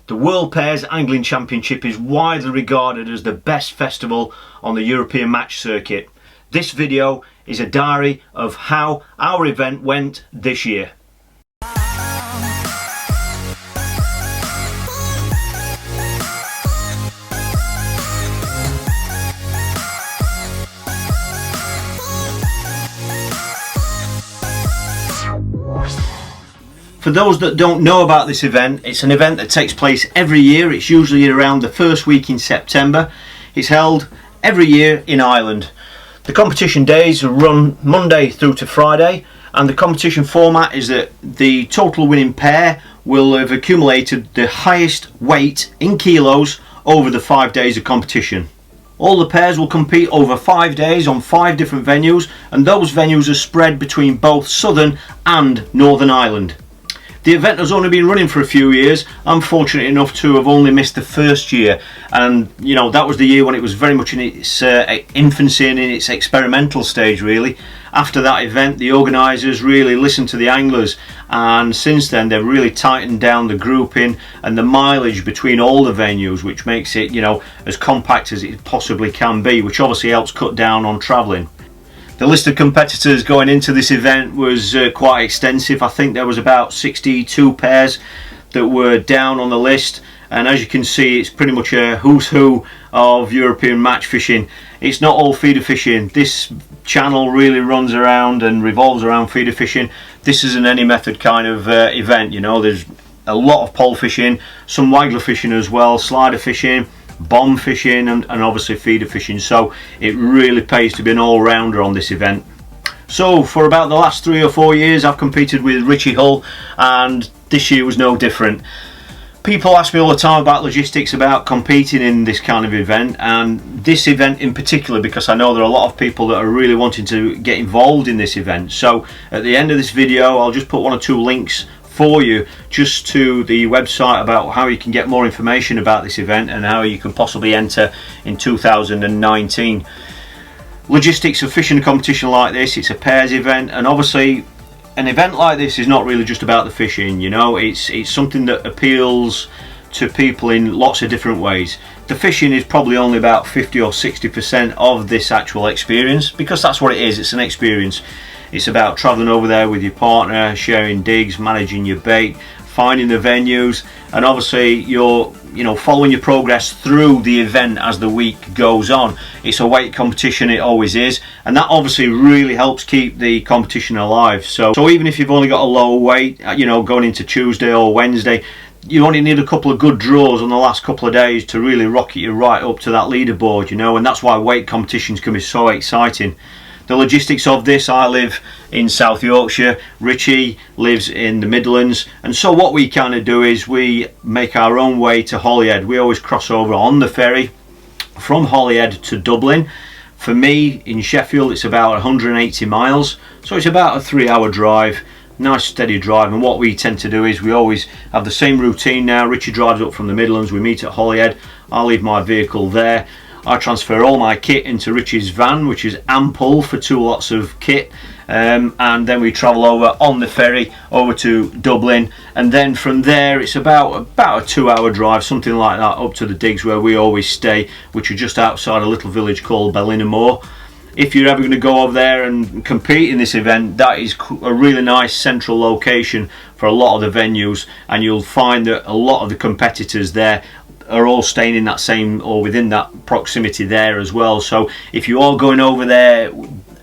The World Pairs Angling Championship is widely regarded as the best festival on the European match circuit. This video is a diary of how our event went this year. For those that don't know about this event, it's an event that takes place every year. It's usually around the first week in September. It's held every year in Ireland. The competition days run Monday through to Friday, and the competition format is that the total winning pair will have accumulated the highest weight in kilos over the 5 days of competition. All the pairs will compete over 5 days on 5 different venues, and those venues are spread between both Southern and Northern Ireland. The event has only been running for a few years. I'm fortunate enough to have only missed the first year, and that was the year when it was very much in its infancy and in its experimental stage really. After that event, the organisers really listened to the anglers, and since then they've really tightened down the grouping and the mileage between all the venues, which makes it as compact as it possibly can be, which obviously helps cut down on travelling. The list of competitors going into this event was quite extensive. I think there was about 62 pairs that were down on the list, and as you can see, it's pretty much a who's who of European match fishing. It's not all feeder fishing. This channel really runs around and revolves around feeder fishing. This isn't any method kind of event. There's a lot of pole fishing, some waggler fishing as well, slider fishing, bomb fishing, and obviously feeder fishing, so it really pays to be an all-rounder on this event. So for about the last 3 or 4 years I've competed with Richie Hull, and this year was no different. People ask me all the time about logistics, about competing in this kind of event, and this event in particular, because I know there are a lot of people that are really wanting to get involved in this event. So at the end of this video I'll just put 1 or 2 links for you just to the website about how you can get more information about this event and how you can possibly enter in 2019. Logistics of fishing a competition like this, it's a pairs event, and obviously an event like this is not really just about the fishing. It's something that appeals to people in lots of different ways. The fishing is probably only about 50 or 60% of this actual experience, because that's what it is. It's an experience. It's about travelling over there with your partner, sharing digs, managing your bait, finding the venues, and obviously you're following your progress through the event as the week goes on. It's a weight competition, it always is, and that obviously really helps keep the competition alive. So even if you've only got a low weight, going into Tuesday or Wednesday, you only need a couple of good draws on the last couple of days to really rocket you right up to that leaderboard, and that's why weight competitions can be so exciting. The logistics of this, I live in South Yorkshire, Richie lives in the Midlands, and so what we kind of do is we make our own way to Holyhead. We always cross over on the ferry from Holyhead to Dublin. For me, in Sheffield, it's about 180 miles, so it's about a 3-hour drive, nice steady drive. And what we tend to do is we always have the same routine now. Richie drives up from the Midlands, we meet at Holyhead, I leave my vehicle there, I transfer all my kit into Richie's van, which is ample for 2 lots of kit, and then we travel over on the ferry over to Dublin, and then from there it's about a 2-hour drive, something like that, up to the digs where we always stay, which are just outside a little village called Ballinamore. If you're ever going to go over there and compete in this event, that is a really nice central location for a lot of the venues, and you'll find that a lot of the competitors there are all staying in that same or within that proximity there as well. So if you are going over there,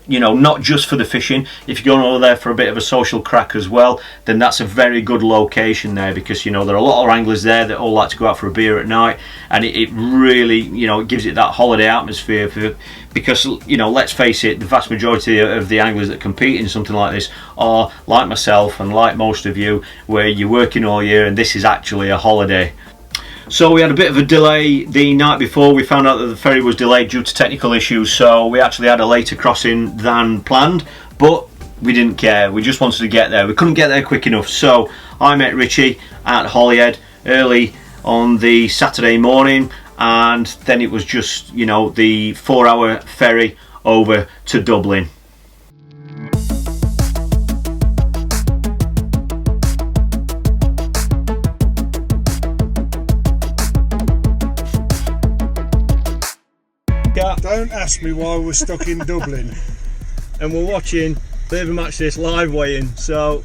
not just for the fishing, if you're going over there for a bit of a social crack as well, then that's a very good location there, because there are a lot of anglers there that all like to go out for a beer at night, and it really it gives it that holiday atmosphere because let's face it, the vast majority of the anglers that compete in something like this are like myself and like most of you, where you're working all year and this is actually a holiday. So we had a bit of a delay the night before. We found out that the ferry was delayed due to technical issues, so we actually had a later crossing than planned, but we didn't care. We just wanted to get there. We couldn't get there quick enough, so I met Richie at Holyhead early on the Saturday morning, and then it was just the 4-hour ferry over to Dublin. Don't ask me why we're stuck in Dublin. And we're watching Baby Match This live weighing. So,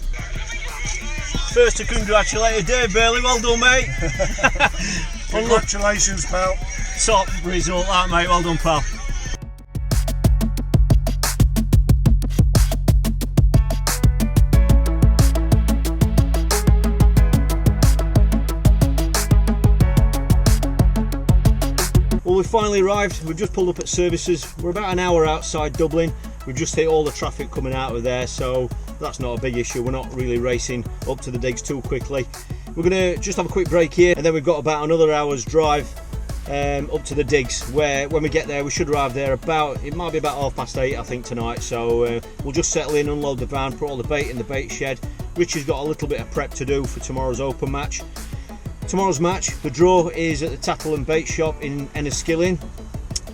first to congratulate you, Dave Bailey. Well done, mate. Congratulations, pal. Top result, that, mate. Well done, pal. Well, we've finally arrived. We've just pulled up at Services. We're about an hour outside Dublin. We've just hit all the traffic coming out of there, so that's not a big issue. We're not really racing up to the digs too quickly. We're going to just have a quick break here, and then we've got about another hour's drive up to the digs, where when we get there we should arrive there about, it might be about 8:30 I think tonight. So we'll just settle in, unload the van, put all the bait in the bait shed. Richie's got a little bit of prep to do for tomorrow's open match. Tomorrow's match, the draw is at the Tattle and Bait Shop in Enniskillen.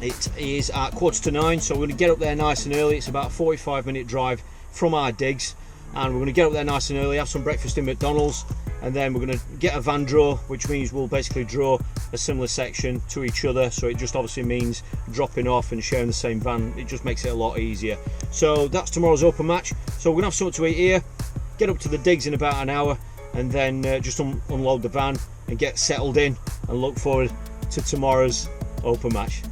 It is at 8:45, so we're going to get up there nice and early. It's about a 45-minute drive from our digs, and we're going to get up there nice and early, have some breakfast in McDonald's, and then we're going to get a van draw, which means we'll basically draw a similar section to each other. So it just obviously means dropping off and sharing the same van. It just makes it a lot easier. So that's tomorrow's open match. So we're going to have something to eat here, get up to the digs in about an hour, and then just unload the van and get settled in and look forward to tomorrow's open match.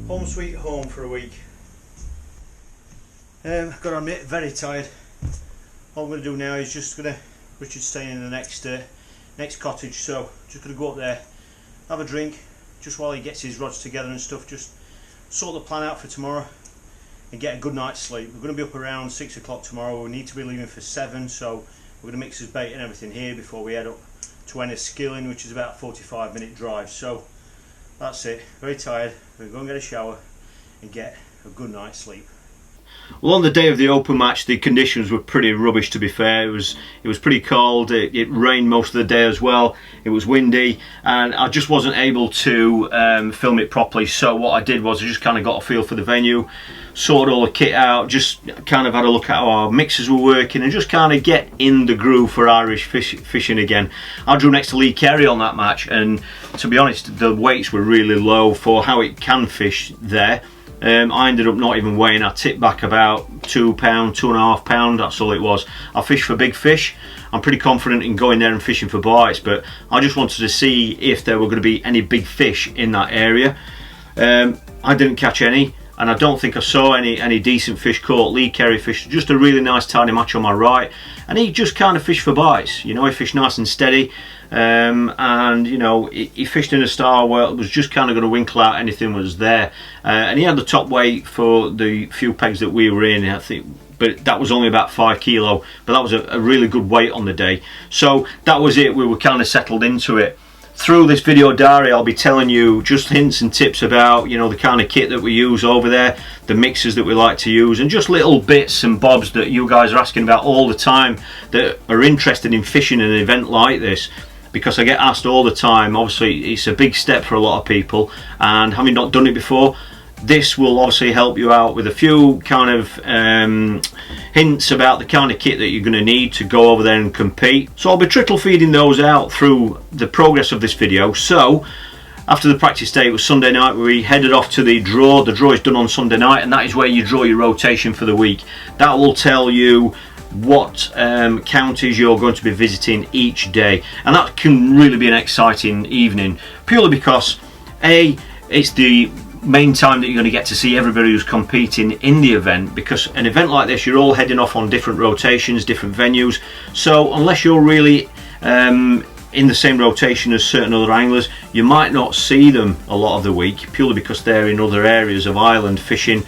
Home sweet home for a week. I've got to admit, very tired. All I'm going to do now is Richard's staying in the next cottage, so just going to go up there, have a drink, just while he gets his rods together and stuff, just sort the plan out for tomorrow and get a good night's sleep. We're going to be up around 6 o'clock tomorrow. We need to be leaving for 7, so we're going to mix his bait and everything here before we head up to Enniskillen, which is about a 45-minute drive. So that's it, very tired. We're going to go and get a shower and get a good night's sleep. Well, on the day of the open match, the conditions were pretty rubbish, to be fair. It was pretty cold. It rained most of the day as well. It was windy, and I just wasn't able to film it properly. So what I did was I just kind of got a feel for the venue, sorted all the kit out, just kind of had a look at how our mixers were working, and just kind of get in the groove for Irish fishing again. I drew next to Lee Carey on that match, and to be honest, the weights were really low for how it can fish there. I ended up not even weighing. I tipped back about £2, £2.5. That's all it was. I fish for big fish. I'm pretty confident in going there and fishing for bites, but I just wanted to see if there were going to be any big fish in that area. I didn't catch any, and I don't think I saw any decent fish caught. Lee Carey fished just a really nice tiny match on my right, and he just kind of fished for bites. You know, he fished nice and steady. And you know, he fished in a style where it was just kind of going to winkle out anything was there, and he had the top weight for the few pegs that we were in, I think, but that was only about 5 kilo, but that was a really good weight on the day. So that was it. We were kind of settled into it. Through this video diary, I'll be telling you just hints and tips about, you know, the kind of kit that we use over there, the mixers that we like to use, and just little bits and bobs that you guys are asking about all the time that are interested in fishing an event like this. Because I get asked all the time. Obviously it's a big step for a lot of people, and having not done it before, this will obviously help you out with a few kind of hints about the kind of kit that you're going to need to go over there and compete. So I'll be trickle feeding those out through the progress of this video. So after the practice day, it was Sunday night, we headed off to the draw. The draw is done on Sunday night, and that is where you draw your rotation for the week. That will tell you what counties you're going to be visiting each day, and that can really be an exciting evening, purely because it's the main time that you're going to get to see everybody who's competing in the event, because an event like this, you're all heading off on different rotations, different venues, so unless you're really in the same rotation as certain other anglers, you might not see them a lot of the week, purely because they're in other areas of Ireland fishing,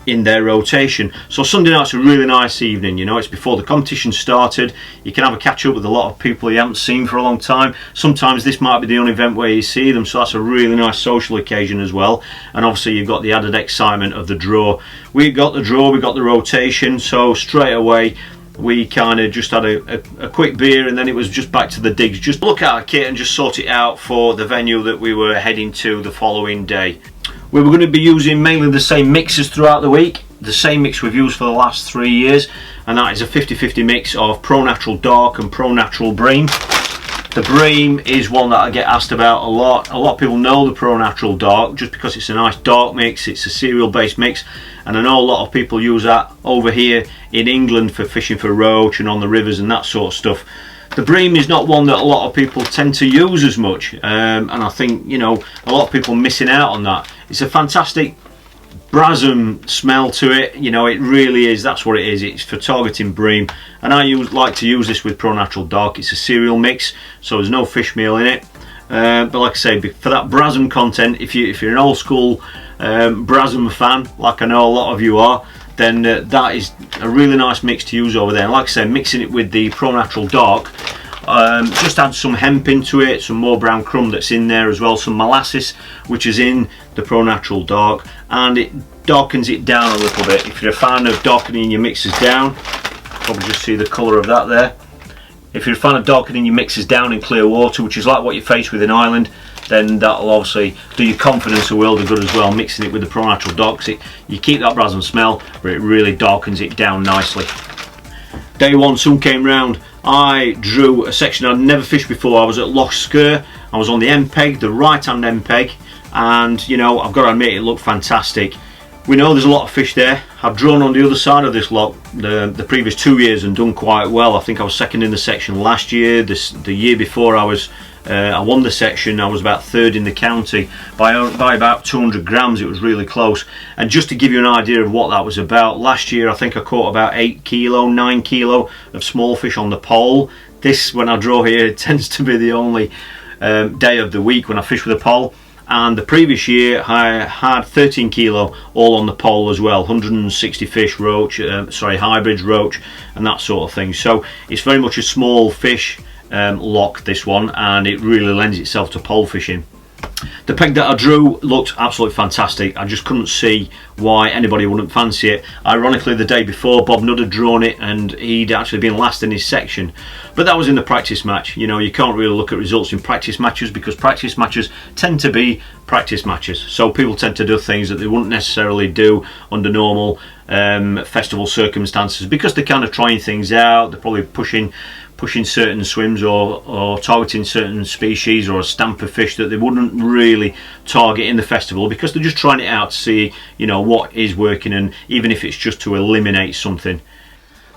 in their rotation. So Sunday night's a really nice evening, you know, it's before the competition started. You can have a catch up with a lot of people you haven't seen for a long time. Sometimes this might be the only event where you see them, so that's a really nice social occasion as well. And obviously you've got the added excitement of the draw. We got the draw, we got the rotation, so straight away we kind of just had a quick beer, and then it was just back to the digs, just look at our kit and just sort it out for the venue that we were heading to the following day. We were going to be using mainly the same mixes throughout the week, the same mix we've used for the last 3 years, and that is a 50-50 mix of Pro Natural Dark and Pro Natural Bream. The Bream is one that I get asked about a lot. A lot of people know the Pro Natural Dark just because it's a nice dark mix, it's a cereal based mix, and I know a lot of people use that over here in England for fishing for roach and on the rivers and that sort of stuff. The Bream is not one that a lot of people tend to use as much, and I think, you know, a lot of people are missing out on that. It's a fantastic brasm smell to it, you know, it really is, that's what it is, it's for targeting bream. And I like to use this with Pro Natural Dark. It's a cereal mix, so there's no fish meal in it, but like I say, for that brasm content, if you're an old school brasm fan, like I know a lot of you are, then that is a really nice mix to use over there. And like I say, mixing it with the Pro Natural Dark, just add some hemp into it, some more brown crumb that's in there as well, some molasses which is in the Pro Natural Dark, and it darkens it down a little bit. If you're a fan of darkening your mixes down, probably just see the colour of that there. If you're a fan of darkening your mixes down in clear water, which is like what you face with in Ireland, then that'll obviously do your confidence a world of good as well, mixing it with the Pro Natural Dark. You keep that brasm smell, but it really darkens it down nicely. Day one soon came round. I drew a section I'd never fished before. I was at Loch Sker. I was on the end peg, the right hand end peg, and you know, I've got to admit, it looked fantastic. We know there's a lot of fish there. I've drawn on the other side of this loch the previous 2 years and done quite well. I think I was second in the section last year. The year before I won the section. I was about third in the county by about 200 grams. It was really close. And just to give you an idea of what that was about, last year I think I caught about 9 kilo of small fish on the pole. This, when I draw here, it tends to be the only day of the week when I fish with a pole. And the previous year I had 13 kilo all on the pole as well, 160 fish, roach, hybrids, roach, and that sort of thing. So it's very much a small fish loch, this one, and it really lends itself to pole fishing. The peg that I drew looked absolutely fantastic. I just couldn't see why anybody wouldn't fancy it. Ironically, the day before, Bob Nudd had drawn it and he'd actually been last in his section, but that was in the practice match. You know, you can't really look at results in practice matches because practice matches tend to be practice matches, so people tend to do things that they wouldn't necessarily do under normal festival circumstances, because they're kind of trying things out. They're probably pushing certain swims or targeting certain species or a stamp of fish that they wouldn't really target in the festival, because they're just trying it out to see, you know, what is working, and even if it's just to eliminate something.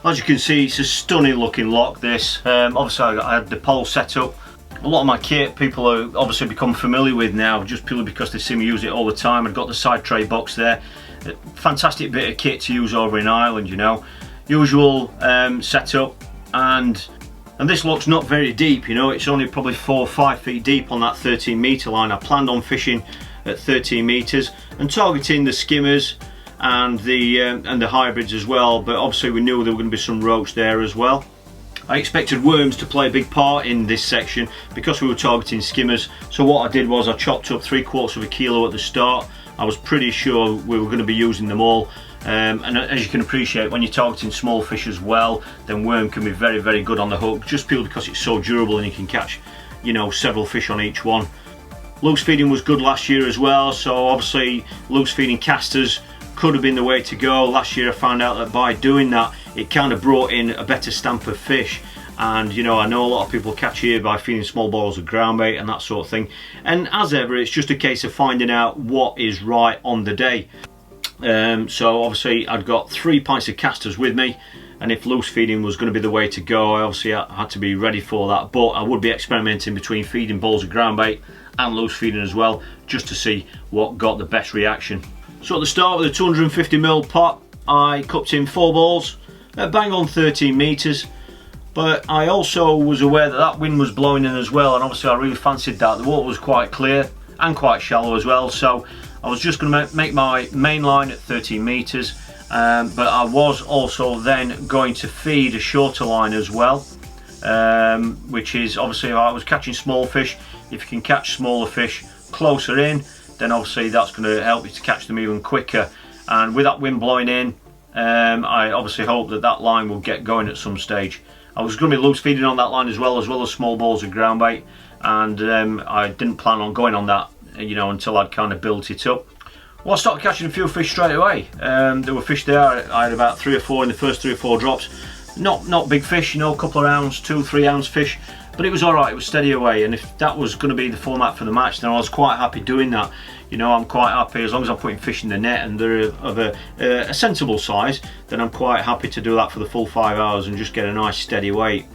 As you can see, it's a stunning looking loch, this. Obviously I had the pole set up. A lot of my kit people are obviously become familiar with now, just purely because they see me use it all the time. I've got the side tray box there. Fantastic bit of kit to use over in Ireland, you know. Usual setup, and this loch's not very deep, you know. It's only probably 4 or 5 feet deep on that 13 metre line. I planned on fishing at 13 metres and targeting the skimmers and the hybrids as well, but obviously we knew there were going to be some roach there as well. I expected worms to play a big part in this section because we were targeting skimmers, so what I did was I chopped up 3/4 kilo at the start. I was pretty sure we were going to be using them all, and as you can appreciate, when you're targeting small fish as well, then worm can be very, very good on the hook, just purely because it's so durable and you can catch, you know, several fish on each one. Loose feeding was good last year as well, so obviously loose feeding casters could have been the way to go. Last year I found out that by doing that, it kind of brought in a better stamp of fish. And you know, I know a lot of people catch here by feeding small balls of ground bait and that sort of thing, and as ever, it's just a case of finding out what is right on the day. So obviously I'd got 3 pints of casters with me, and if loose feeding was going to be the way to go, I obviously had to be ready for that, but I would be experimenting between feeding balls of ground bait and loose feeding as well, just to see what got the best reaction. So at the start with a 250ml pot, I cupped in 4 balls at bang on 13 metres. But I also was aware that that wind was blowing in as well, and obviously I really fancied that. The water was quite clear and quite shallow as well, so I was just going to make my main line at 13 metres, but I was also then going to feed a shorter line as well, which is obviously if I was catching small fish, if you can catch smaller fish closer in, then obviously that's going to help you to catch them even quicker. And with that wind blowing in, I obviously hope that that line will get going at some stage. I was going to be loose feeding on that line as well as small balls of ground bait, and I didn't plan on going on that, you know, until I'd kind of built it up. Well, I started catching a few fish straight away. There were fish there. I had about 3 or 4 in the first 3 or 4 drops. Not big fish, you know, a couple of ounce, 2-3 ounce fish, but it was all right. It was steady away, and if that was going to be the format for the match, then I was quite happy doing that. You know, I'm quite happy as long as I'm putting fish in the net and they're of a sensible size, then I'm quite happy to do that for the full 5 hours and just get a nice steady weight.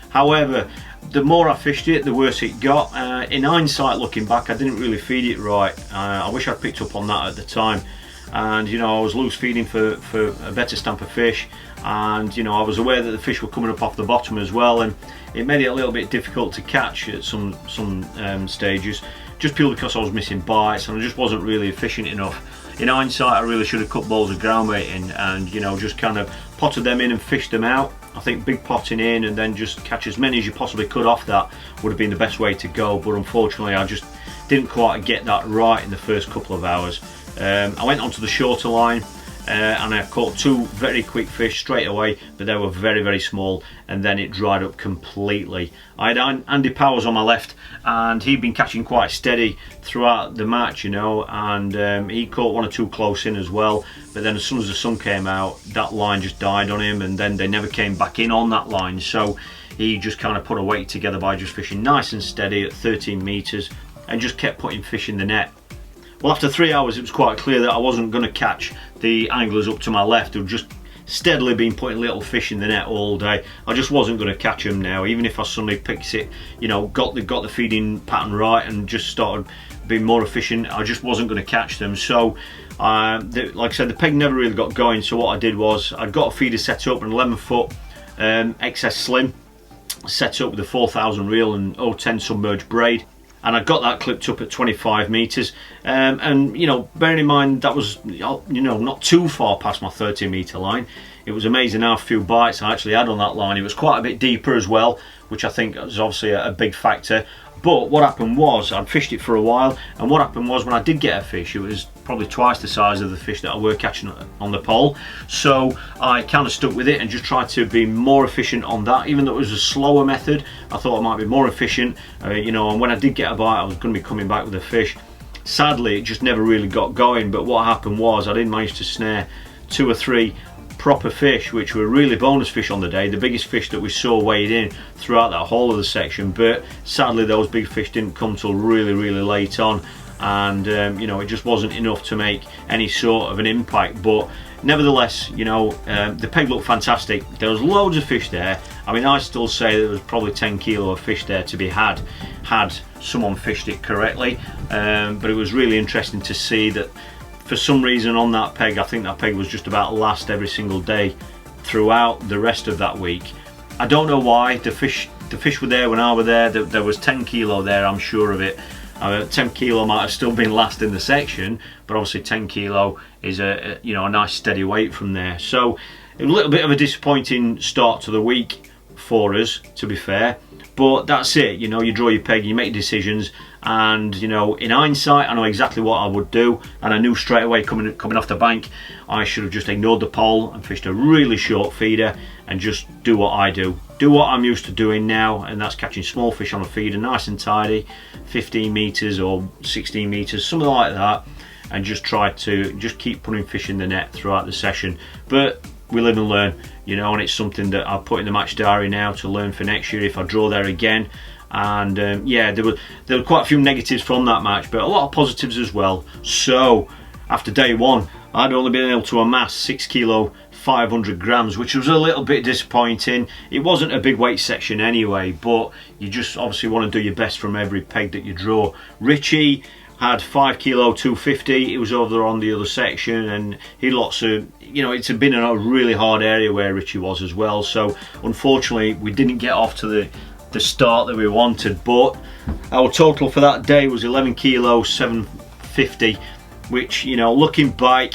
However, the more I fished it, the worse it got. In hindsight, looking back, I didn't really feed it right. I wish I'd picked up on that at the time. And you know, I was loose feeding for a better stamp of fish, and you know, I was aware that the fish were coming up off the bottom as well, and it made it a little bit difficult to catch at some stages, just purely because I was missing bites and I just wasn't really efficient enough. In hindsight, I really should have cut balls of ground bait in and, you know, just kind of potted them in and fished them out. I think big potting in and then just catch as many as you possibly could off that would have been the best way to go, but unfortunately I just didn't quite get that right in the first couple of hours. I went onto the shorter line and I caught 2 very quick fish straight away, but they were very, very small, and then it dried up completely. I had Andy Powers on my left, and he'd been catching quite steady throughout the match, you know, and he caught 1 or 2 close in as well, but then as soon as the sun came out, that line just died on him, and then they never came back in on that line, so he just kind of put a weight together by just fishing nice and steady at 13 metres and just kept putting fish in the net. Well, after 3 hours, it was quite clear that I wasn't going to catch the anglers up to my left who'd just steadily been putting little fish in the net all day. I just wasn't going to catch them now, even if I suddenly picked it, you know, got the feeding pattern right and just started being more efficient. I just wasn't going to catch them. So, like I said, the peg never really got going. So what I did was I'd got a feeder set up, an 11-foot XS Slim, set up with a 4000 reel and 010 submerged braid. And I got that clipped up at 25 metres, and you know, bearing in mind that was, you know, not too far past my 30 metre line. It was amazing how few bites I actually had on that line. It was quite a bit deeper as well, which I think was obviously a big factor. But what happened was, I'd fished it for a while, and what happened was when I did get a fish, it was probably twice the size of the fish that I were catching on the pole. So I kind of stuck with it and just tried to be more efficient on that. Even though it was a slower method, I thought I might be more efficient, you know, and when I did get a bite, I was going to be coming back with a fish. Sadly, it just never really got going, but what happened was I did manage to snare 2 or 3 proper fish, which were really bonus fish on the day, the biggest fish that we saw weighed in throughout that whole of the section. But sadly, those big fish didn't come till really, really late on, and you know, it just wasn't enough to make any sort of an impact. But nevertheless, you know, the peg looked fantastic. There was loads of fish there. I mean, I still say there was probably 10 kilo of fish there to be had someone fished it correctly, but it was really interesting to see that for some reason on that peg, I think that peg was just about last every single day throughout the rest of that week. I don't know why. The fish were there when I were there. There was 10 kilo there, I'm sure of it. 10 kilo might have still been last in the section, but obviously 10 kilo is a nice steady weight from there. So a little bit of a disappointing start to the week for us, to be fair, but that's it. You know, you draw your peg, you make decisions, and you know, in hindsight, I know exactly what I would do, and I knew straight away coming off the bank, I should have just ignored the pole and fished a really short feeder and just do what I do what I'm used to doing now, and that's catching small fish on a feeder, nice and tidy, 15 meters or 16 meters, something like that, and just try to just keep putting fish in the net throughout the session. But we live and learn, you know, and it's something that I've put in the match diary now to learn for next year if I draw there again. And yeah, there were quite a few negatives from that match, but a lot of positives as well. So after day one, I'd only been able to amass 6 kilo 500 grams, which was a little bit disappointing. It wasn't a big weight section anyway, but you just obviously want to do your best from every peg that you draw. Richie had 5 kilo 250. It was over on the other section, and he lots of, you know, it's been a really hard area where Richie was as well. So unfortunately, we didn't get off to the start that we wanted, but our total for that day was 11 kilo 750, which, you know, looking back,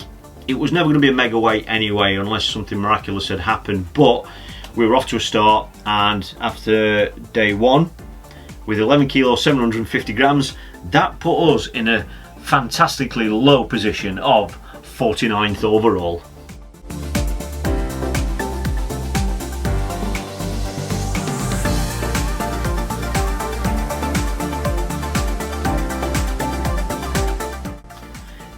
it was never going to be a mega weight anyway, unless something miraculous had happened. But we were off to a start, and after day one, with 11 kilos, 750 grams, that put us in a fantastically low position of 49th overall.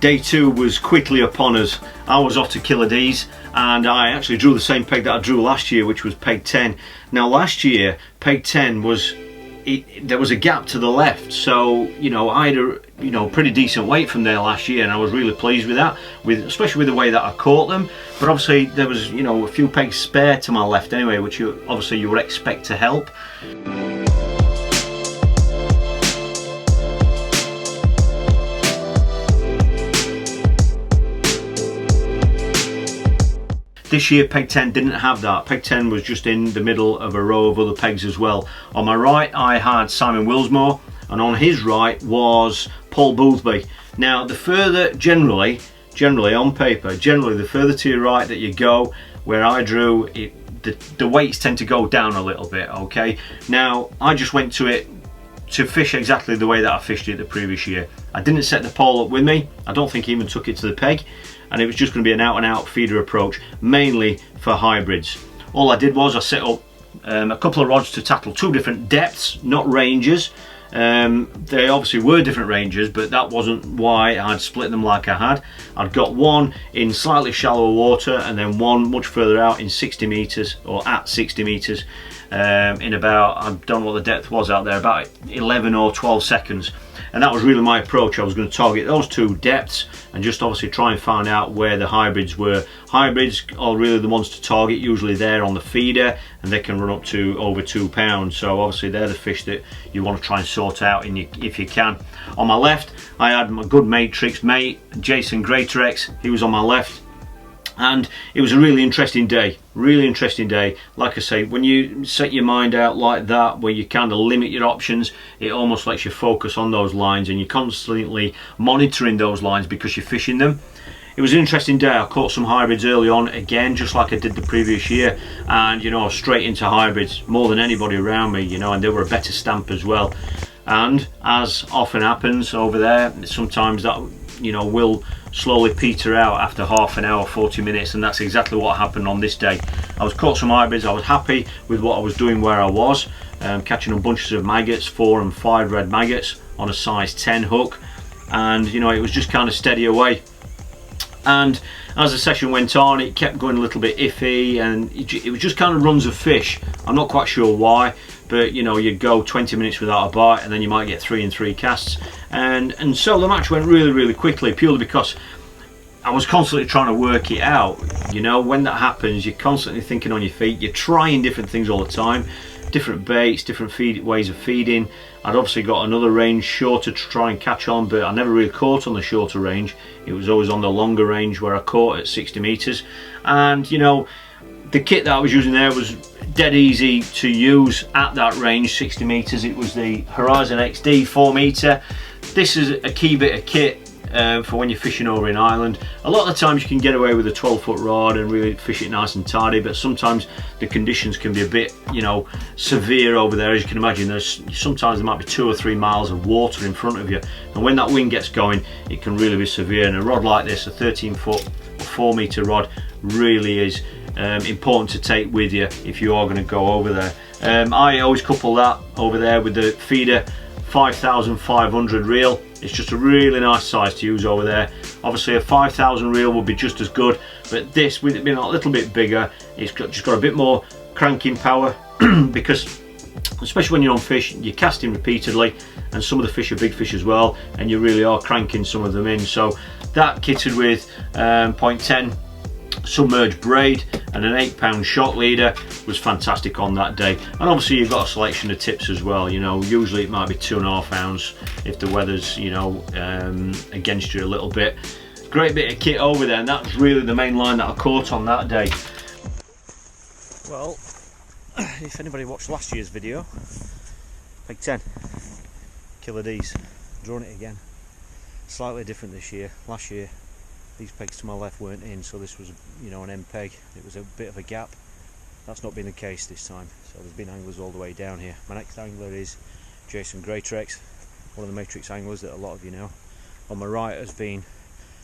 Day two was quickly upon us. I was off to Killadees, and I actually drew the same peg that I drew last year, which was peg 10. Now last year, peg 10 was, there was a gap to the left, so you know, I had a pretty decent weight from there last year, and I was really pleased with that, especially with the way that I caught them. But obviously there was, you know, a few pegs spare to my left anyway, which obviously you would expect to help. This year peg 10 didn't have that. Peg 10 was just in the middle of a row of other pegs as well. On my right I had Simon Willsmore, and on his right was Paul Boothby. Now the further, generally on paper, the further to your right that you go, where I drew it, the weights tend to go down a little bit, okay? Now I just went to it to fish exactly the way that I fished it the previous year. I didn't set the pole up with me. I don't think I even took it to the peg, and it was just going to be an out and out feeder approach, mainly for hybrids. All I did was I set up a couple of rods to tackle two different depths, not ranges. They obviously were different ranges, but that wasn't why I'd split them like I had. I'd got one in slightly shallower water, and then one much further out in 60 meters, or at 60 meters, in about, I don't know what the depth was out there, about 11 or 12 seconds. And that was really my approach. I was going to target those two depths and just obviously try and find out where the hybrids were. Hybrids are really the ones to target. Usually they're on the feeder, and they can run up to over 2 pounds. So obviously they're the fish that you want to try and sort out if you can. On my left, I had my good matrix mate, Jason Greatorex. He was on my left. And it was a really interesting day, Like I say, when you set your mind out like that, where you kind of limit your options, it almost lets you focus on those lines, and you're constantly monitoring those lines because you're fishing them. It was an interesting day. I caught some hybrids early on, again, just like I did the previous year, and you know, straight into hybrids, more than anybody around me, you know, and they were a better stamp as well. And as often happens over there, sometimes that, you know, will slowly peter out after half an hour, 40 minutes, and that's exactly what happened on this day. I was caught some hybrids. I was happy with what I was doing where I was, catching on bunches of maggots, 4 and 5 red maggots on a size 10 hook, and you know, it was just kind of steady away. And as the session went on, it kept going a little bit iffy, and it was just kind of runs of fish. I'm not quite sure why, but you know, you'd go 20 minutes without a bite, and then you might get 3 in 3 casts, and so the match went really quickly, purely because I was constantly trying to work it out. You know, when that happens, you're constantly thinking on your feet, you're trying different things all the time, different baits, different ways of feeding. I'd obviously got another range shorter to try and catch on, but I never really caught on the shorter range. It was always on the longer range where I caught at 60 meters. And you know, the kit that I was using there was dead easy to use at that range, 60 meters. It was the Horizon XD 4 meter. This is a key bit of kit for when you're fishing over in Ireland. A lot of the times you can get away with a 12-foot rod and really fish it nice and tidy, but sometimes the conditions can be a bit, you know, severe over there. As you can imagine, sometimes there might be 2 or 3 miles of water in front of you, and when that wind gets going, it can really be severe. And a rod like this, a 13-foot 4 meter rod, really is important to take with you if you are going to go over there. I always couple that over there with the feeder 5500 reel. It's just a really nice size to use over there. Obviously a 5000 reel would be just as good, but this, with it being a little bit bigger, it's just got a bit more cranking power because especially when you're on fish, you're casting repeatedly, and some of the fish are big fish as well, and you really are cranking some of them in. So that kitted with 0.10 submerged braid and an 8-pound shot leader was fantastic on that day. And obviously you've got a selection of tips as well. You know, usually it might be 2.5 ounce if the weather's, you know, against you a little bit. Great bit of kit over there, and that's really the main line that I caught on that day. Well, if anybody watched last year's video, peg 10, Killadees, drawn it again. Slightly different this year. Last year these pegs to my left weren't in, so this was, you know, an end peg. It was a bit of a gap. That's not been the case this time, so there's been anglers all the way down here. My next angler is Jason Greatrex, one of the Matrix anglers that a lot of you know. On my right has been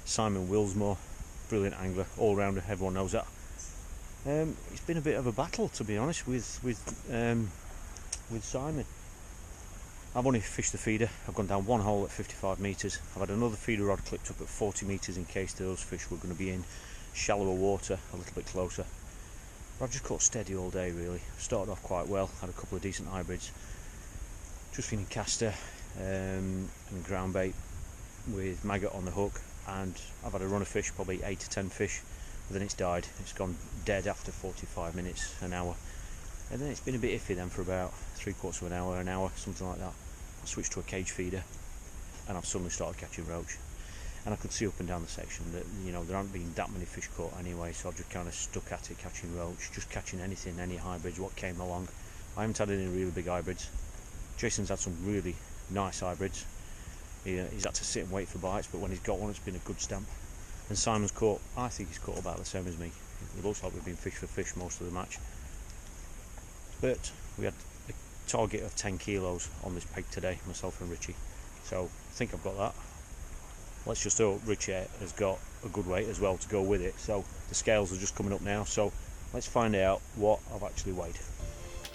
Simon Willsmore, brilliant angler, all rounder, everyone knows that. It's been a bit of a battle, to be honest, with Simon. I've only fished the feeder. I've gone down one hole at 55 metres. I've had another feeder rod clipped up at 40 metres in case those fish were going to be in shallower water, a little bit closer. But I've just caught steady all day, really. Started off quite well, had a couple of decent hybrids. Just feeding caster and ground bait with maggot on the hook, and I've had a run of fish, probably 8 to 10 fish, but then it's died. It's gone dead after 45 minutes, an hour. And then it's been a bit iffy then for about 3/4 of an hour, something like that. I switched to a cage feeder and I've suddenly started catching roach. And I could see up and down the section that, you know, there aren't been that many fish caught anyway, so I've just kind of stuck at it, catching roach, just catching anything, any hybrids, what came along. I haven't had any really big hybrids. Jason's had some really nice hybrids. He's had to sit and wait for bites, but when he's got one, it's been a good stamp. And Simon's caught, I think he's caught about the same as me. It looks like we've been fish for fish most of the match. But we had a target of 10 kilos on this peg today, myself and Richie. So I think I've got that. Let's just hope Richie has got a good weight as well to go with it. So the scales are just coming up now, so let's find out what I've actually weighed.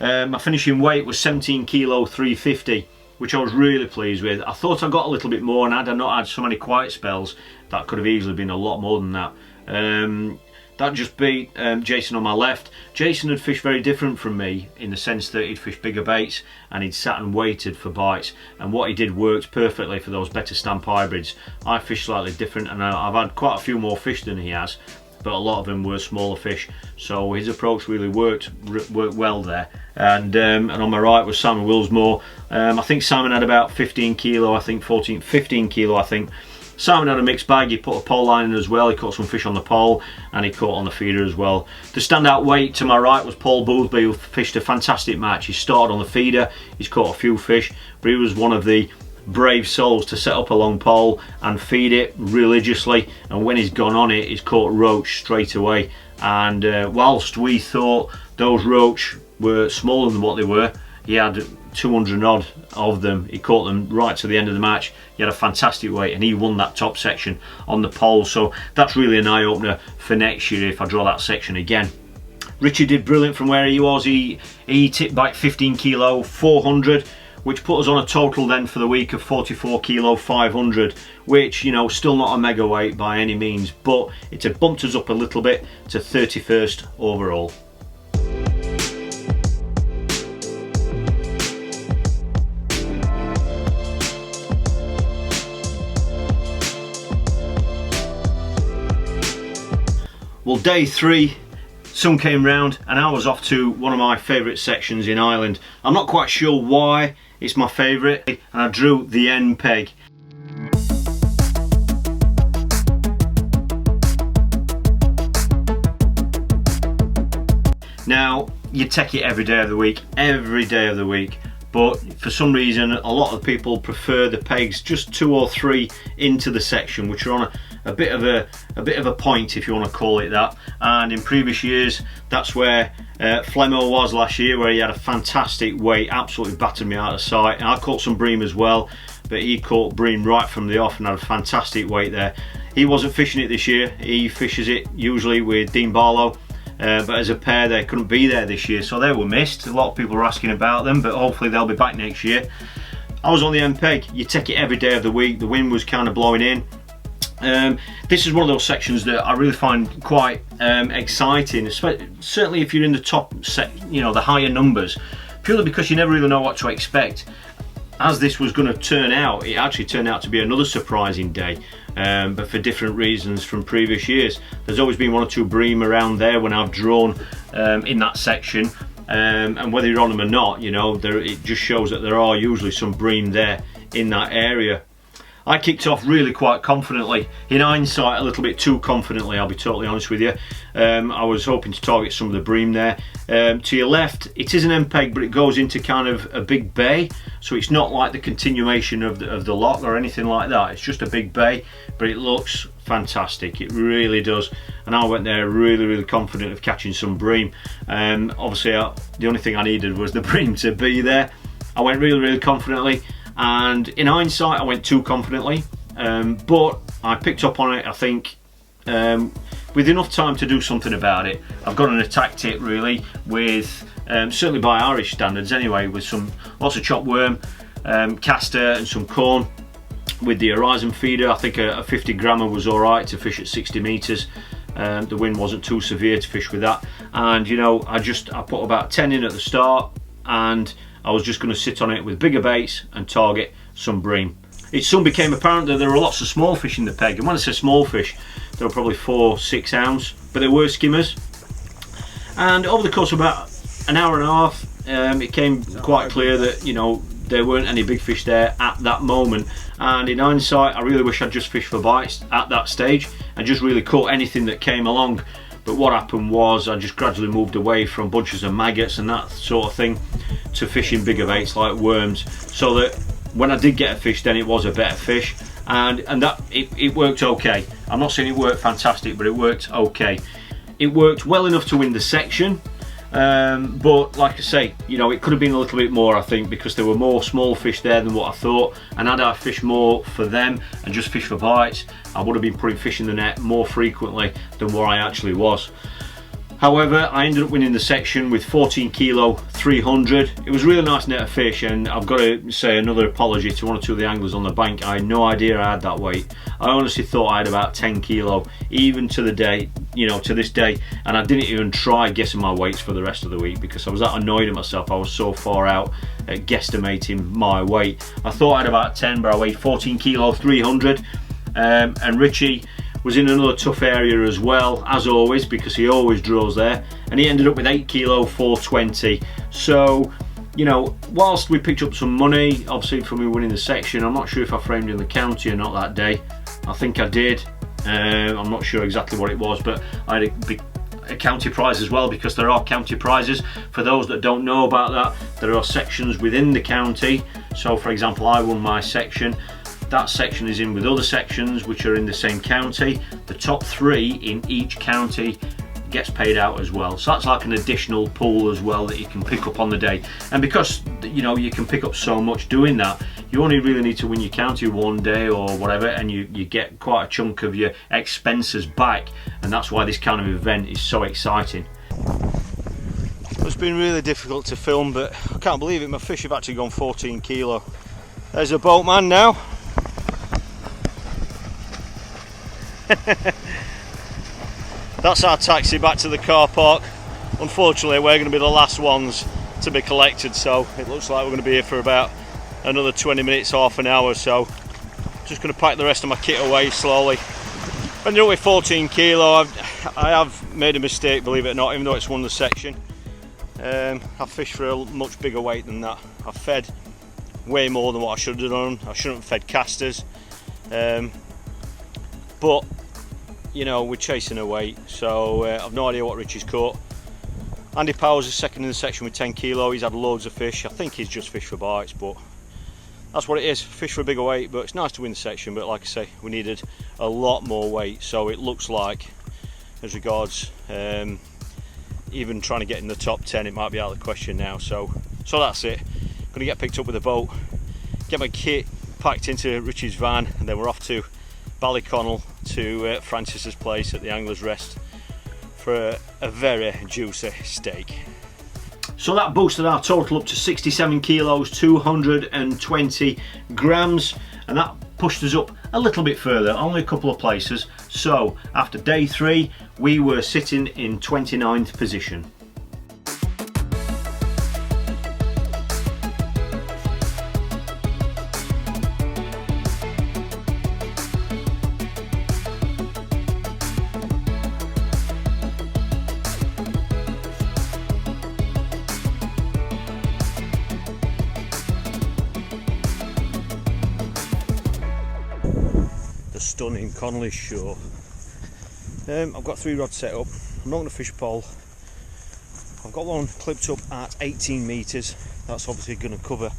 My finishing weight was 17 kilo 350, which I was really pleased with. I thought I got a little bit more, and had I not had so many quiet spells, that could have easily been a lot more than that. That just beat Jason on my left. Jason had fished very different from me in the sense that he'd fished bigger baits and he'd sat and waited for bites, and what he did worked perfectly for those better stamp hybrids. I fished slightly different, and I've had quite a few more fish than he has, but a lot of them were smaller fish, so his approach really worked well there. And on my right was Simon Willsmore. I think Simon had about 15 kilo, I think 15 kilo, I think. Simon had a mixed bag. He put a pole line in as well. He caught some fish on the pole and he caught on the feeder as well. The standout weight to my right was Paul Boothby, who fished a fantastic match. He started on the feeder, he's caught a few fish, but he was one of the brave souls to set up a long pole and feed it religiously, and when he's gone on it, he's caught roach straight away. And whilst we thought those roach were smaller than what they were, he had 200 odd of them. He caught them right to the end of the match. He had a fantastic weight and he won that top section on the pole, so that's really an eye-opener for next year if I draw that section again. Richard did brilliant from where he was. He tipped back 15 kilo 400, which put us on a total then for the week of 44 kilo 500, which, you know, still not a mega weight by any means, but it had bumped us up a little bit to 31st overall. Well, day 3, sun came round and I was off to one of my favourite sections in Ireland. I'm not quite sure why it's my favourite, and I drew the end peg. Now, you take it every day of the week, but for some reason a lot of people prefer the pegs just 2 or 3 into the section, which are on a bit of a point, if you want to call it that. And in previous years, that's where Flemmo was last year, where he had a fantastic weight, absolutely battered me out of sight. And I caught some bream as well, but he caught bream right from the off and had a fantastic weight there. He wasn't fishing it this year. He fishes it usually with Dean Barlow, but as a pair they couldn't be there this year, so they were missed. A lot of people were asking about them, but hopefully they'll be back next year. I was on the end peg. You take it every day of the week. The wind was kind of blowing in. This is one of those sections that I really find quite exciting, certainly if you're in the top you know, the higher numbers, purely because you never really know what to expect. As this was going to turn out, it actually turned out to be another surprising day, but for different reasons from previous years. There's always been 1 or 2 bream around there when I've drawn in that section, and whether you're on them or not, you know, it just shows that there are usually some bream there in that area. I kicked off really quite confidently. In hindsight, a little bit too confidently, I'll be totally honest with you. I was hoping to target some of the bream there. To your left, it is an MPEG, but it goes into kind of a big bay, so it's not like the continuation of the lock or anything like that. It's just a big bay, but it looks fantastic. It really does. And I went there really confident of catching some bream. Obviously, the only thing I needed was the bream to be there. I went really confidently. And in hindsight, I went too confidently, but I picked up on it, I think, with enough time to do something about it. I've gone and attacked it really with, certainly by Irish standards anyway, with lots of chopped worm, caster and some corn. With the Horizon feeder, I think a 50 grammer was alright to fish at 60 metres. The wind wasn't too severe to fish with that. And you know, I put about 10 in at the start, and I was just going to sit on it with bigger baits and target some bream. It soon became apparent that there were lots of small fish in the peg, and when I say small fish, they were probably 4-6 ounce, but they were skimmers. And over the course of about an hour and a half, it became quite clear that, you know, there weren't any big fish there at that moment. And in hindsight, I really wish I'd just fished for bites at that stage and just really caught anything that came along. But what happened was I just gradually moved away from bunches of maggots and that sort of thing to fishing bigger baits like worms, so that when I did get a fish, then it was a better fish, and that it worked okay. I'm not saying it worked fantastic, but it worked okay. It worked well enough to win the section, but like I say, you know, it could have been a little bit more, I think, because there were more small fish there than what I thought, and had I fished more for them and just fished for bites, I would have been putting fish in the net more frequently than what I actually was. However, I ended up winning the section with 14 kilo 300. It was a really nice net of fish, and I've got to say another apology to one or two of the anglers on the bank. I had no idea I had that weight. I honestly thought I had about 10 kilo, even to the day, you know, to this day, and I didn't even try guessing my weights for the rest of the week because I was that annoyed at myself. I was so far out at guesstimating my weight. I thought I had about 10, but I weighed 14 kilo 300, and Richie was in another tough area as well, as always, because he always draws there, and he ended up with 8 kilo 420. So, you know, whilst we picked up some money, obviously from me winning the section, I'm not sure if I framed in the county or not that day. I think I did. I'm not sure exactly what it was, but I had a county prize as well, because there are county prizes. For those that don't know about that, there are sections within the county. So, for example, I won my section. That section is in with other sections which are in the same county. The top 3 in each county gets paid out as well. So that's like an additional pool as well that you can pick up on the day. And because, you know, you can pick up so much doing that, you only really need to win your county one day or whatever, and you get quite a chunk of your expenses back. And that's why this kind of event is so exciting. It's been really difficult to film, but I can't believe it, my fish have actually gone 14 kilo. There's a boatman now. That's our taxi back to the car park. Unfortunately, we're going to be the last ones to be collected, so it looks like we're going to be here for about another 20 minutes, half an hour. So just going to pack the rest of my kit away slowly. Ended up with 14 kilo. I have made a mistake, believe it or not, even though it's won the section. I've fished for a much bigger weight than that. I've fed way more than what I should have done. I shouldn't have fed casters. But you know, we're chasing a weight, so I've no idea what Richie's caught. Andy Powers is second in the section with 10 kilo. He's had loads of fish. I think he's just fished for bites, but that's what it is. Fish for a bigger weight, but it's nice to win the section. But like I say, we needed a lot more weight, so it looks like, as regards even trying to get in the top 10, it might be out of the question now. So that's it. Going to get picked up with a boat, get my kit packed into Richie's van, and then we're off to Ballyconnell to Francis's place at the Angler's Rest for a very juicy steak. So that boosted our total up to 67 kilos 220 grams, and that pushed us up a little bit further, only a couple of places. So after day 3 we were sitting in 29th position. stunning Connolly shore. I've got 3 rods set up. I'm not going to fish a pole. I've got one clipped up at 18 metres. That's obviously going to cover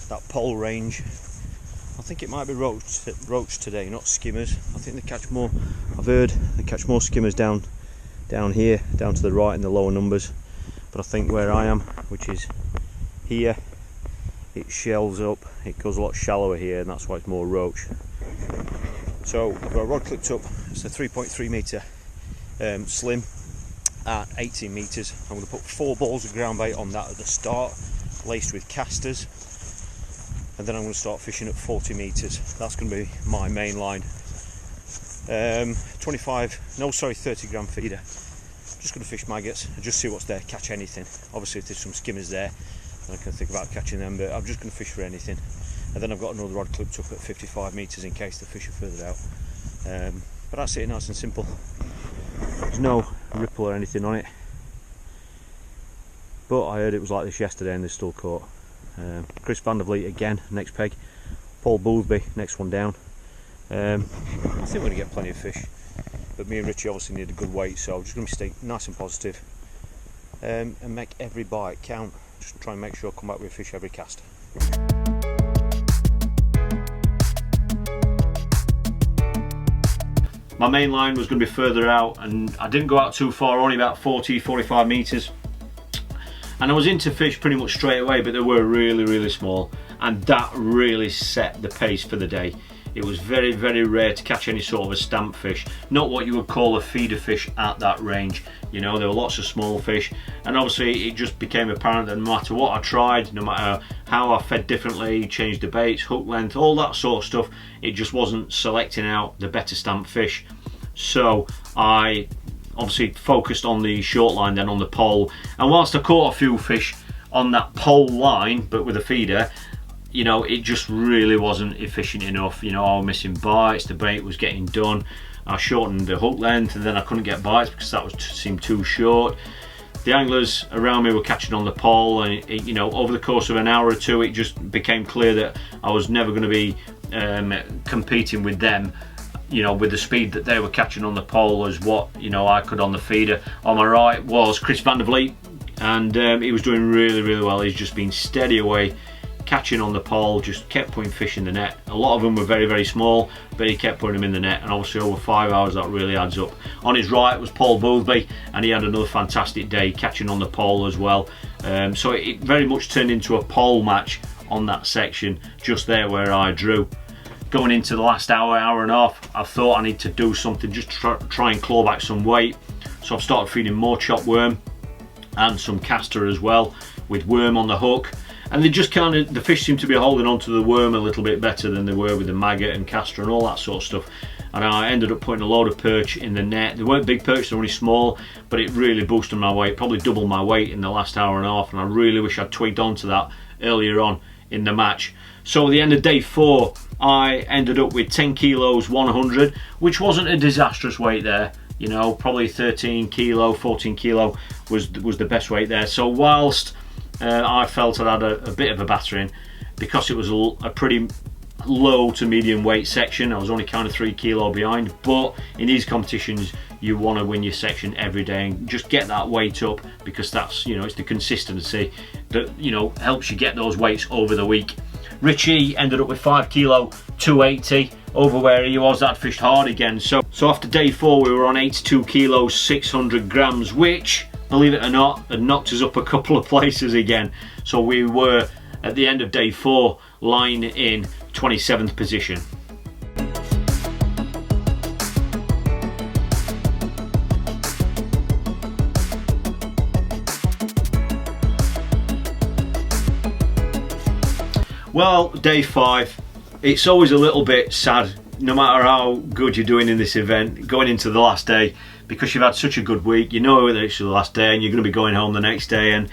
that pole range. I think it might be roach today, not skimmers. I think they catch more. I've heard they catch more skimmers down here, down to the right in the lower numbers. But I think where I am, which is here, it shelves up. It goes a lot shallower here, and that's why it's more roach. So I've got a rod clipped up. It's a 3.3 metre slim at 18 metres. I'm going to put 4 balls of ground bait on that at the start, laced with casters, and then I'm going to start fishing at 40 metres. That's going to be my main line. 30 gram feeder. Just going to fish maggots and just see what's there, catch anything. Obviously if there's some skimmers there, then I can think about catching them, but I'm just going to fish for anything. And then I've got another rod clipped up at 55 metres in case the fish are further out. But that's it, nice and simple. There's no ripple or anything on it, but I heard it was like this yesterday and they're still caught. Chris van der Vliet again, next peg. Paul Boothby, next one down. I think we're going to get plenty of fish, but me and Richie obviously need a good weight, so I'm just going to stay nice and positive and make every bite count. Just try and make sure I come back with a fish every cast. My main line was going to be further out, and I didn't go out too far, only about 40-45 metres. And I was into fish pretty much straight away, but they were really small, and that really set the pace for the day. It was very rare to catch any sort of a stamp fish, not what you would call a feeder fish at that range. You know, there were lots of small fish, and obviously it just became apparent that no matter what I tried, no matter how I fed differently, changed the baits, hook length, all that sort of stuff, it just wasn't selecting out the better stamp fish. So I obviously focused on the short line, then on the pole, and whilst I caught a few fish on that pole line but with a feeder, you know, it just really wasn't efficient enough. You know, I was missing bites, the bait was getting done, I shortened the hook length and then I couldn't get bites because that seemed too short. The anglers around me were catching on the pole, and you know, over the course of an hour or two it just became clear that I was never going to be competing with them, you know, with the speed that they were catching on the pole as what, you know, I could on the feeder. On my right was Chris van der Vliet, and he was doing really well. He's just been steady away, catching on the pole, just kept putting fish in the net. A lot of them were very small, but he kept putting them in the net, and obviously over 5 hours that really adds up. On his right was Paul Boothby, and he had another fantastic day catching on the pole as well. So it very much turned into a pole match on that section just there where I drew. Going into the last hour and a half, I thought I need to do something just to try and claw back some weight. So I've started feeding more chopped worm and some castor as well, with worm on the hook. And they just kind of, the fish seem to be holding on to the worm a little bit better than they were with the maggot and castor and all that sort of stuff. And I ended up putting a load of perch in the net. They weren't big perch, they were only small, but it really boosted my weight, probably doubled my weight in the last hour and a half, and I really wish I'd twigged onto that earlier on in the match. So at the end of day 4, I ended up with 10 kilos 100, which wasn't a disastrous weight there. You know, probably 13 kilo, 14 kilo was the best weight there. So whilst I felt I'd had a bit of a battering, because it was a pretty low to medium weight section, I was only kind of 3 kilo behind. But in these competitions you want to win your section every day and just get that weight up, because that's, you know, it's the consistency that, you know, helps you get those weights over the week. Richie ended up with 5 kilo 280 over where he was. That fished hard again. So after day 4 we were on 82 kilos 600 grams, which, believe it or not, had knocked us up a couple of places again. So we were at the end of day 4 lying in 27th position. Well, day 5, it's always a little bit sad, no matter how good you're doing in this event, going into the last day, because you've had such a good week. You know that it's the last day and you're going to be going home the next day. And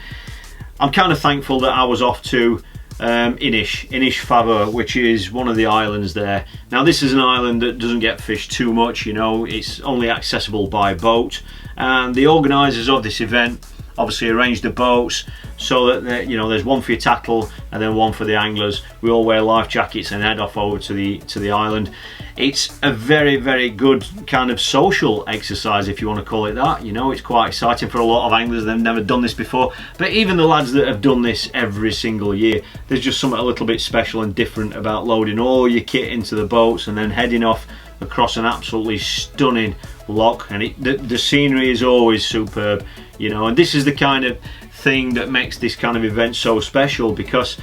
I'm kind of thankful that I was off to Inishfabur, which is one of the islands there. Now this is an island that doesn't get fished too much, you know, it's only accessible by boat, and the organisers of this event obviously arranged the boats so that you know, there's one for your tackle and then one for the anglers. We all wear life jackets and head off over to the island. It's a very, very good kind of social exercise, if you want to call it that. You know, it's quite exciting for a lot of anglers. They've never done this before, but even the lads that have done this every single year, there's just something a little bit special and different about loading all your kit into the boats and then heading off across an absolutely stunning loch. And the scenery is always superb, you know, and this is the kind of thing that makes this kind of event so special, because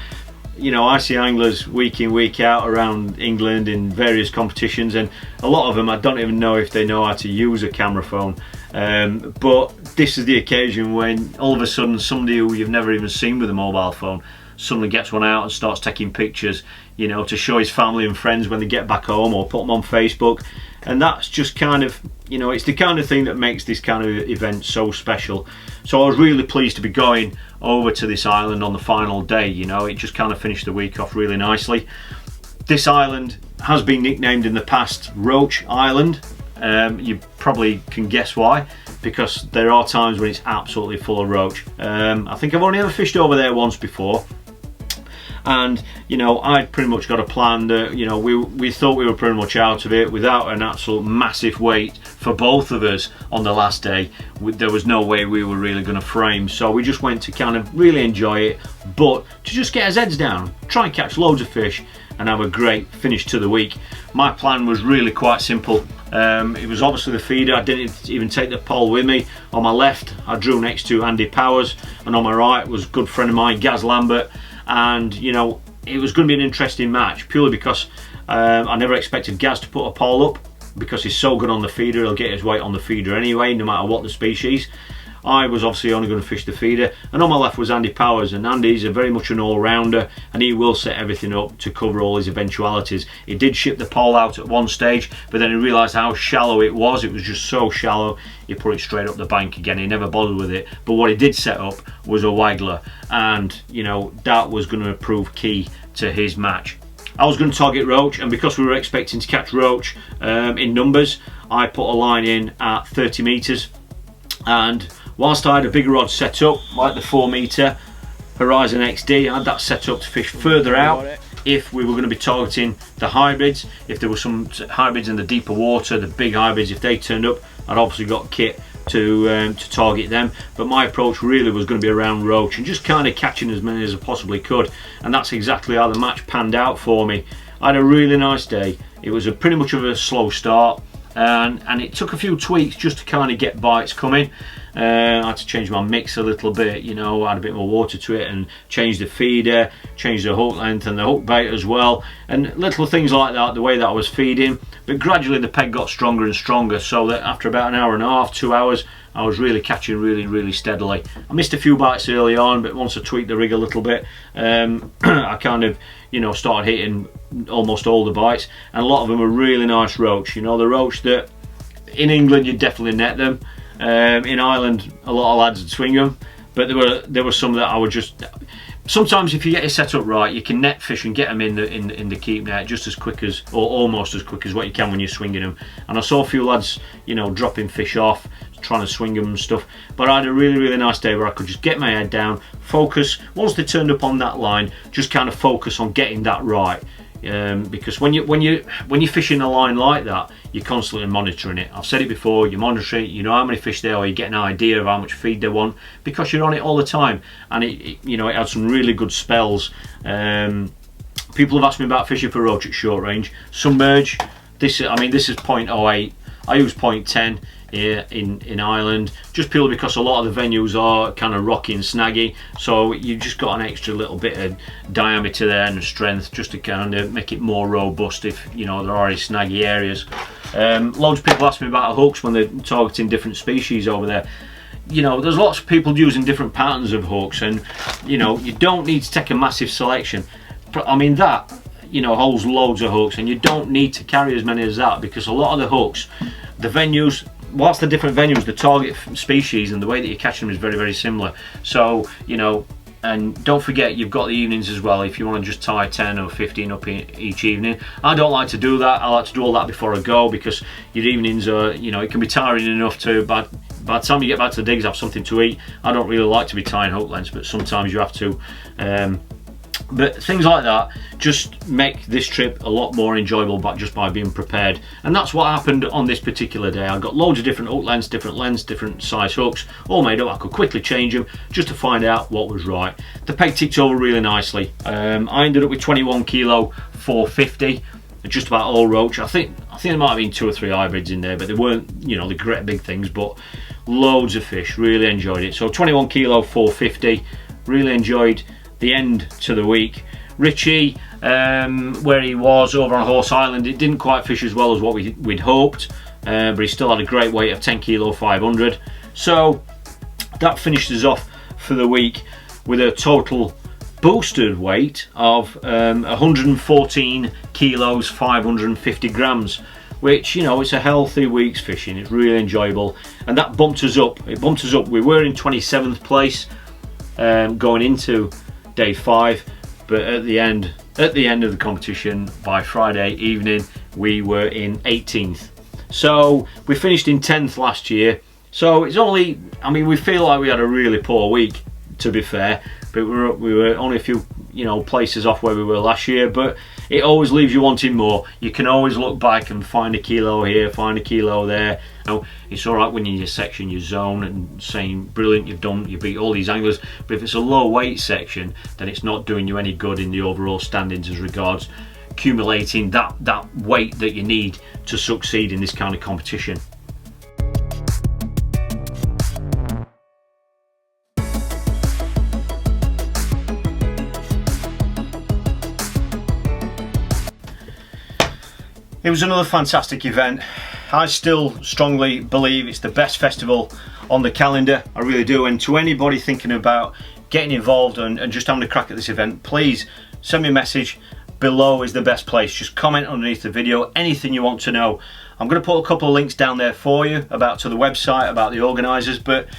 you know, I see anglers week in, week out around England in various competitions, and a lot of them I don't even know if they know how to use a camera phone. But this is the occasion when all of a sudden somebody who you've never even seen with a mobile phone suddenly gets one out and starts taking pictures, you know, to show his family and friends when they get back home, or put them on Facebook. And that's just kind of, you know, it's the kind of thing that makes this kind of event so special. So I was really pleased to be going over to this island on the final day. You know, it just kind of finished the week off really nicely. This island has been nicknamed in the past Roach Island. You probably can guess why, because there are times when it's absolutely full of roach. I think I've only ever fished over there once before, and you know, I'd pretty much got a plan that, you know, we thought we were pretty much out of it without an absolute massive wait for both of us on the last day. There was no way we were really going to frame, so we just went to kind of really enjoy it, but to just get our heads down, try and catch loads of fish and have a great finish to the week. My plan was really quite simple. It was obviously the feeder. I didn't even take the pole with me. On my left I drew next to Andy Powers, and on my right was a good friend of mine, Gaz Lambert. And you know, it was going to be an interesting match, purely because I never expected Gaz to put a pole up, because he's so good on the feeder. He'll get his weight on the feeder anyway, no matter what the species. I was obviously only going to fish the feeder, and on my left was Andy Powers, and Andy's a very much an all-rounder, and he will set everything up to cover all his eventualities. He did ship the pole out at one stage, but then he realised how shallow it was just so shallow, he put it straight up the bank again. He never bothered with it, but what he did set up was a waggler, and you know, that was going to prove key to his match. I was going to target roach, and because we were expecting to catch roach in numbers, I put a line in at 30 metres, and whilst I had a bigger rod set up, like the 4 metre Horizon XD, I had that set up to fish further out if we were going to be targeting the hybrids. If there were some hybrids in the deeper water, the big hybrids, if they turned up, I'd obviously got kit to target them. But my approach really was going to be around roach and just kind of catching as many as I possibly could, and that's exactly how the match panned out for me. I had a really nice day. It was pretty much of a slow start, and it took a few tweaks just to kind of get bites coming. I had to change my mix a little bit, you know, add a bit more water to it, and change the feeder, change the hook length and the hook bait as well, and little things like that, the way that I was feeding. But gradually the peg got stronger and stronger, so that after about an hour and a half, 2 hours, I was really catching really steadily. I missed a few bites early on, but once I tweaked the rig a little bit, I kind of, you know, started hitting almost all the bites, and a lot of them were really nice roach. You know, the roach that in England you definitely net them. In Ireland a lot of lads would swing them, but there were some that I would just, sometimes if you get it set up right, you can net fish and get them in the keep net just as quick as, or almost as quick as what you can when you're swinging them. And I saw a few lads, you know, dropping fish off, trying to swing them and stuff, but I had a really nice day where I could just get my head down, focus. Once they turned up on that line, just kind of focus on getting that right. Because when you're fishing a line like that, you're constantly monitoring it. I've said it before, you monitor it, you know how many fish there are, you get an idea of how much feed they want, because you're on it all the time. And you know, it had some really good spells. People have asked me about fishing for roach at short range. Submerge, this is 0.08, I use 0.10 here in Ireland, just purely because a lot of the venues are kind of rocky and snaggy, so you've just got an extra little bit of diameter there and strength just to kind of make it more robust if, you know, there are any snaggy areas. Loads of people ask me about hooks when they're targeting different species over there. You know, there's lots of people using different patterns of hooks, and you know, you don't need to take a massive selection. But I mean, that, you know, holds loads of hooks, and you don't need to carry as many as that, because a lot of the hooks, the venues, whilst the different venues, the target species and the way that you catch them is very similar. So, you know, and don't forget you've got the evenings as well, if you want to just tie 10 or 15 up each evening. I don't like to do that. I like to do all that before I go, because your evenings are, you know, it can be tiring enough to by the time you get back to the digs, have something to eat. I don't really like to be tying hook lengths, but sometimes you have to. But things like that just make this trip a lot more enjoyable just by being prepared. And that's what happened on this particular day. I got loads of different hook lengths, different size hooks, all made up. I could quickly change them just to find out what was right. The peg ticked over really nicely. I ended up with 21 kilo 450, just about all roach. I think there might have been 2 or 3 hybrids in there, but they weren't, you know, the great big things, but loads of fish. Really enjoyed it. So 21 kilo 450, really enjoyed the end to the week. Richie, where he was over on Horse Island, it didn't quite fish as well as what we'd hoped, but he still had a great weight of 10 kilo 500. So that finished us off for the week with a total boosted weight of 114 kilos 550 grams, which, you know, it's a healthy week's fishing. It's really enjoyable, and that bumped us up. It bumped us up. We were in 27th place going into day 5, but at the end of the competition, by Friday evening, we were in 18th. So we finished in 10th last year. So it's only, I mean, we feel like we had a really poor week, to be fair, but we were only a few, you know, places off where we were last year. But it always leaves you wanting more. You can always look back and find a kilo here, find a kilo there. Now, it's all right when you're in your section, your zone, and saying brilliant, you beat all these anglers. But if it's a low weight section, then it's not doing you any good in the overall standings as regards accumulating that weight that you need to succeed in this kind of competition. It was another fantastic event. I still strongly believe it's the best festival on the calendar. I really do. And to anybody thinking about getting involved and just having a crack at this event, please send me a message. Below is the best place. Just comment underneath the video, anything you want to know. I'm going to put a couple of links down there for you to the website, about the organisers. But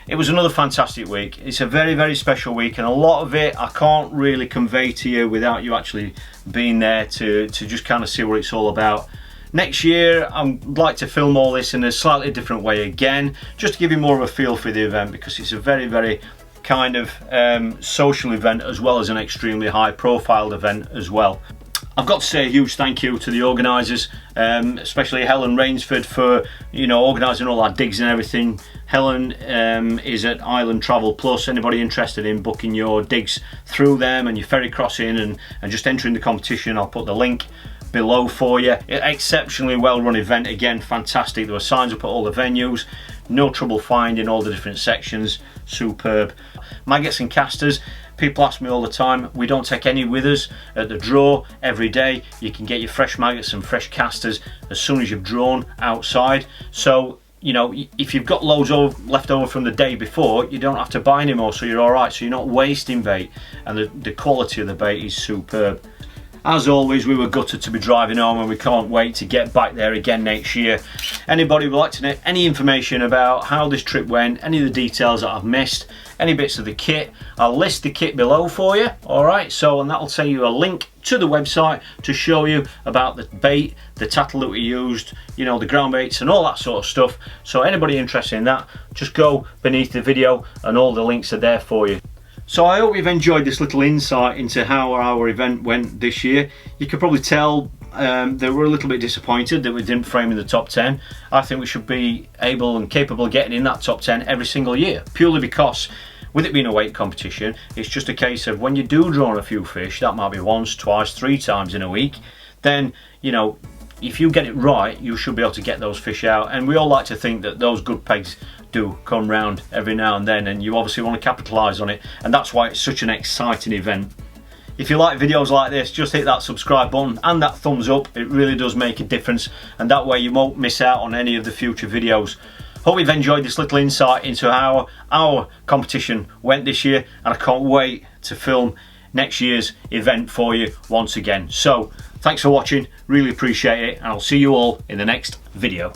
it was another fantastic week. It's a very, very special week, and a lot of it I can't really convey to you without you actually being there to just kind of see what it's all about. Next year I'd like to film all this in a slightly different way again, just to give you more of a feel for the event, because it's a very, very kind of social event, as well as an extremely high profile event as well. I've got to say a huge thank you to the organisers, especially Helen Rainsford for, you know, organising all our digs and everything. Helen is at Island Travel Plus. Anybody interested in booking your digs through them and your ferry crossing and just entering the competition, I'll put the link below for you. Exceptionally well run event, again, fantastic. There were signs up at all the venues, no trouble finding all the different sections, superb. Maggots and casters, people ask me all the time, we don't take any with us at the draw. Every day you can get your fresh maggots and fresh casters as soon as you've drawn outside. So, you know, if you've got loads left over from the day before, you don't have to buy any more, so you're all right. So you're not wasting bait, and the quality of the bait is superb. As always, we were gutted to be driving home, and we can't wait to get back there again next year. Anybody would like to know any information about how this trip went, any of the details that I've missed, any bits of the kit, I'll list the kit below for you. Alright, so, and that'll send you a link to the website to show you about the bait, the tattle that we used, you know, the ground baits and all that sort of stuff. So anybody interested in that, just go beneath the video and all the links are there for you. So I hope you've enjoyed this little insight into how our event went this year. You could probably tell they were a little bit disappointed that we didn't frame in the top 10. I think we should be able and capable of getting in that top 10 every single year, purely because with it being a weight competition, it's just a case of when you do draw on a few fish, that might be once, twice, 3 times in a week, then, you know, if you get it right, you should be able to get those fish out. And we all like to think that those good pegs do come round every now and then, and you obviously want to capitalise on it, and that's why it's such an exciting event. If you like videos like this, just hit that subscribe button and that thumbs up. It really does make a difference, and that way you won't miss out on any of the future videos. Hope you've enjoyed this little insight into how our competition went this year, and I can't wait to film next year's event for you once again. So thanks for watching, really appreciate it, and I'll see you all in the next video.